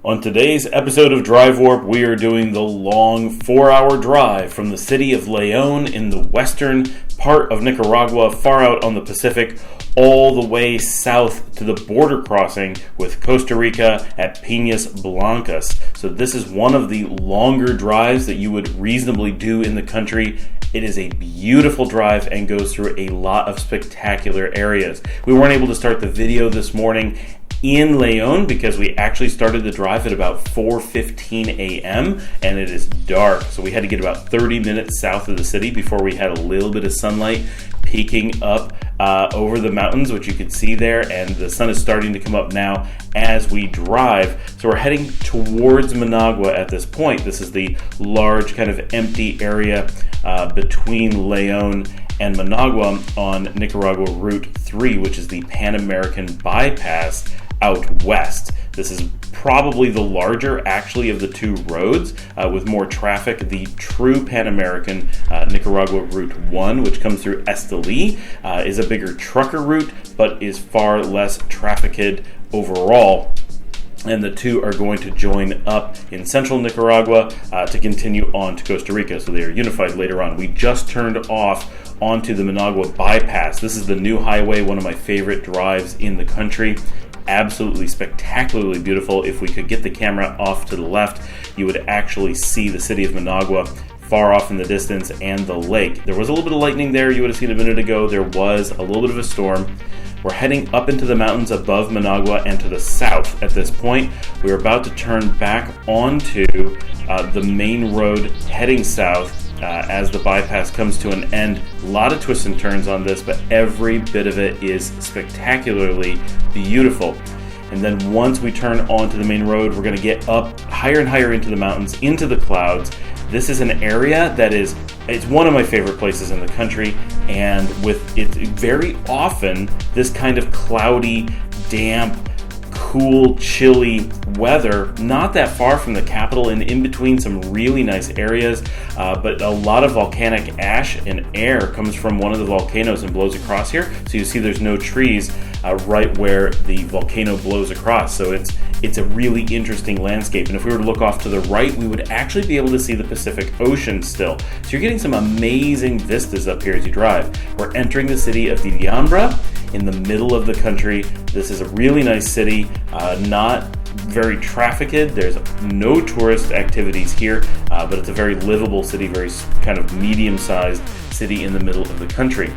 On today's episode of Drive Warp, we are doing the long 4-hour drive from the city of León in the western part of Nicaragua, far out on the Pacific, all the way south to the border crossing with Costa Rica at Penas, Blancas. So this is one of the longer drives that you would reasonably do in the country. It is a beautiful drive and goes through a lot of spectacular areas. We weren't able to start the video this morning in León because we actually started the drive at about 4:15 a.m. and it is dark, so we had to get about 30 minutes south of the city before we had a little bit of sunlight peeking up over the mountains, which you can see there, and the sun is starting to come up now as we drive. So we're heading towards Managua at this point. This is the large kind of empty area between León and Managua on Nicaragua Route 3, which is the Pan American bypass out west. This is probably the larger, actually, of the two roads with more traffic. The true Pan American Nicaragua Route 1, which comes through Esteli, is a bigger trucker route, but is far less trafficked overall. And the two are going to join up in central Nicaragua to continue on to Costa Rica. So they are unified later on. We just turned off onto the Managua bypass. This is the new highway, one of my favorite drives in the country. Absolutely spectacularly beautiful. If we could get the camera off to the left, you would actually see the city of Managua far off in the distance and the lake. There was a little bit of lightning there you would have seen a minute ago. There was a little bit of a storm. We're heading up into the mountains above Managua and to the south at this point. We're about to turn back onto the main road heading south as the bypass comes to an end. A lot of twists and turns on this, but every bit of it is spectacularly beautiful. And then once we turn onto the main road, we're going to get up higher and higher into the mountains, into the clouds. This is an area that it's one of my favorite places in the country, and with it very often this kind of cloudy, damp, cool, chilly weather, not that far from the capital and in between some really nice areas, but a lot of volcanic ash and air comes from one of the volcanoes and blows across here. So you see there's no trees right where the volcano blows across. So it's a really interesting landscape. And if we were to look off to the right, we would actually be able to see the Pacific Ocean still. So you're getting some amazing vistas up here as you drive. We're entering the city of Diambra in the middle of the country. This is a really nice city, not very trafficked. There's no tourist activities here, but it's a very livable city, very kind of medium-sized city in the middle of the country.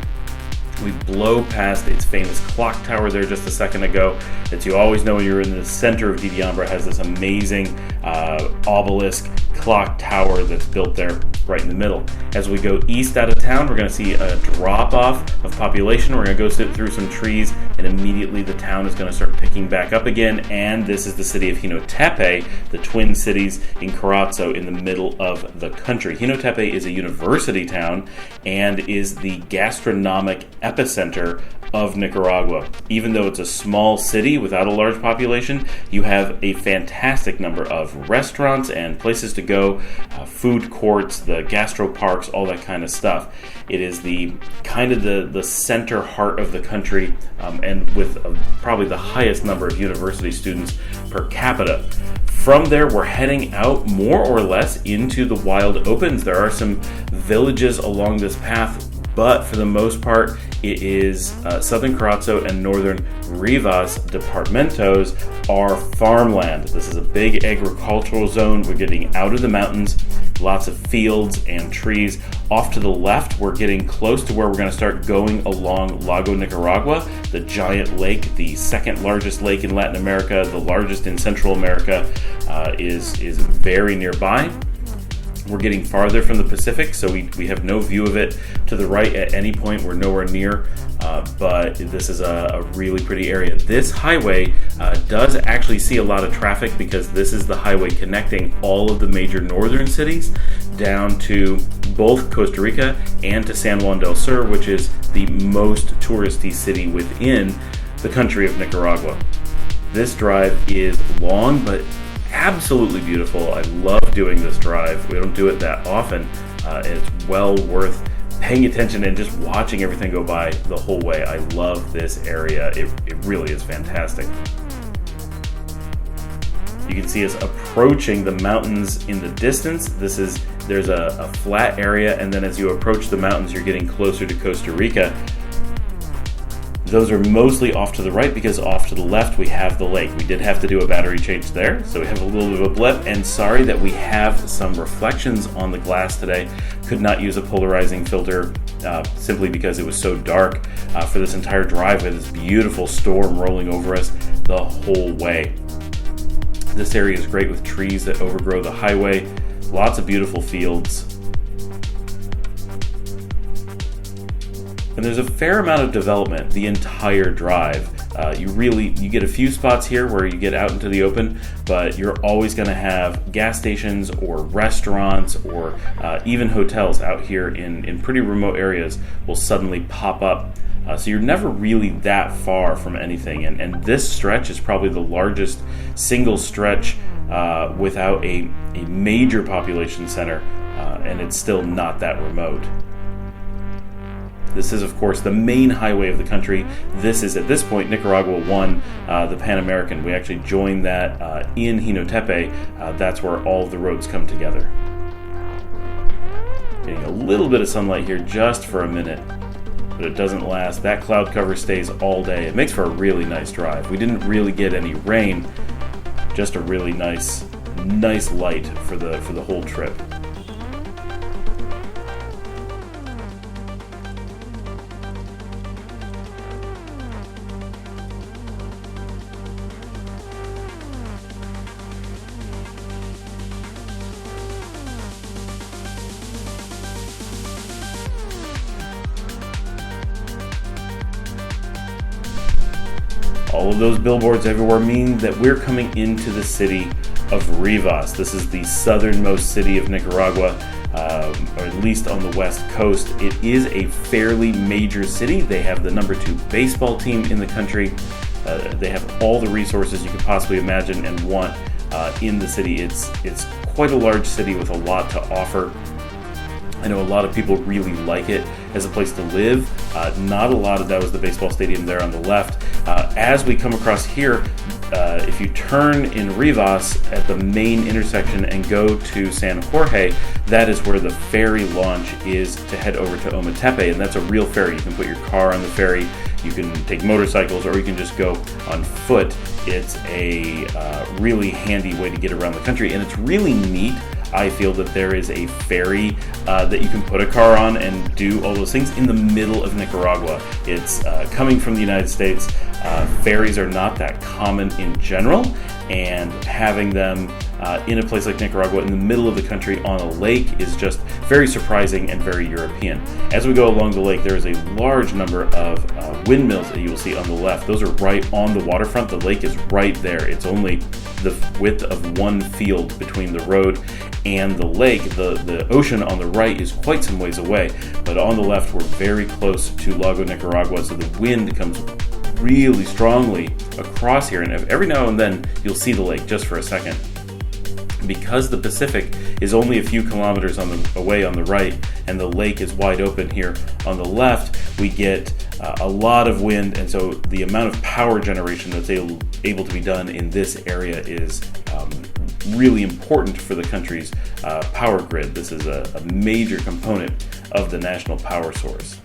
We blow past its famous clock tower there just a second ago that you always know when you're in the center of Diambra. Has this amazing obelisk clock tower that's built there right in the middle. As we go east out of town, we're going to see a drop-off of population. We're going to go sit through some trees, and immediately the town is going to start picking back up again. And this is the city of Jinotepe, the twin cities in Carazo in the middle of the country. Jinotepe is a university town and is the gastronomic epicenter of Nicaragua. Even though it's a small city without a large population, you have a fantastic number of restaurants and places to go, food courts, the gastro parks, all that kind of stuff. It is the kind of the center heart of the country, and with probably the highest number of university students per capita. From there, we're heading out more or less into the wild opens. There are some villages along this path, but for the most part, it is southern Carazo and northern Rivas departamentos are farmland. This is a big agricultural zone. We're getting out of the mountains, lots of fields and trees. Off to the left, we're getting close to where we're going to start going along Lago Nicaragua, the giant lake, the second largest lake in Latin America, the largest in Central America, is very nearby. We're getting farther from the Pacific, so we have no view of it to the right at any point. We're nowhere near, but this is a really pretty area. This highway does actually see a lot of traffic because this is the highway connecting all of the major northern cities down to both Costa Rica and to San Juan del Sur, which is the most touristy city within the country of Nicaragua. This drive is long, but absolutely beautiful. I love doing this drive. We don't do it that often. It's well worth paying attention and just watching everything go by the whole way. I love this area. It really is fantastic. You can see us approaching the mountains in the distance. There's a flat area, and then as you approach the mountains, you're getting closer to Costa Rica. Those are mostly off to the right because off to the left we have the lake. We did have to do a battery change there, so we have a little bit of a blip, and sorry that we have some reflections on the glass today. Could not use a polarizing filter simply because it was so dark for this entire drive. With this beautiful storm rolling over us the whole way. This area is great with trees that overgrow the highway, lots of beautiful fields. And there's a fair amount of development the entire drive. You get a few spots here where you get out into the open, but you're always going to have gas stations or restaurants or even hotels out here in pretty remote areas will suddenly pop up. So you're never really that far from anything. And this stretch is probably the largest single stretch without a major population center, and it's still not that remote. This is, of course, the main highway of the country. This is, at this point, Nicaragua 1, the Pan American. We actually joined that in Jinotepe. That's where all of the roads come together. Getting a little bit of sunlight here just for a minute, but it doesn't last. That cloud cover stays all day. It makes for a really nice drive. We didn't really get any rain, just a really nice light for the whole trip. All of those billboards everywhere mean that we're coming into the city of Rivas. This is the southernmost city of Nicaragua, or at least on the west coast. It is a fairly major city. They have the number 2 baseball team in the country. They have all the resources you could possibly imagine and want in the city. It's quite a large city with a lot to offer. I know a lot of people really like it as a place to live. Not a lot of that was the baseball stadium there on the left. As we come across here, if you turn in Rivas at the main intersection and go to San Jorge, that is where the ferry launch is to head over to Ometepe, and that's a real ferry. You can put your car on the ferry, you can take motorcycles, or you can just go on foot. It's a really handy way to get around the country, and it's really neat. I feel that there is a ferry that you can put a car on and do all those things in the middle of Nicaragua. It's coming from the United States. Ferries are not that common in general, and having them in a place like Nicaragua in the middle of the country on a lake is just very surprising and very European. As we go along the lake, there is a large number of windmills that you will see on the left. Those are right on the waterfront. The lake is right there. It's only the width of one field between the road and the lake. The ocean on the right is quite some ways away, but on the left we're very close to Lago Nicaragua, so the wind comes really strongly across here, and every now and then you'll see the lake just for a second. Because the Pacific is only a few kilometers away on the right and the lake is wide open here on the left, we get a lot of wind, and so the amount of power generation that's able to be done in this area is really important for the country's power grid. This is a major component of the national power source.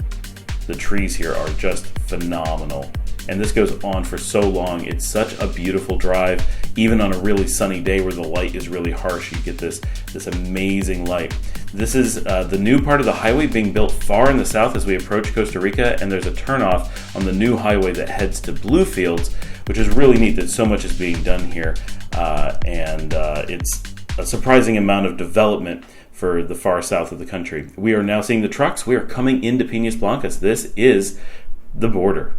The trees here are just phenomenal, and this goes on for so long. It's such a beautiful drive. Even on a really sunny day where the light is really harsh, you get this amazing light. This is the new part of the highway being built far in the south as we approach Costa Rica, and there's a turnoff on the new highway that heads to Bluefields, which is really neat that so much is being done here, and it's a surprising amount of development for the far south of the country. We are now seeing the trucks. We are coming into Penas Blancas. This is the border.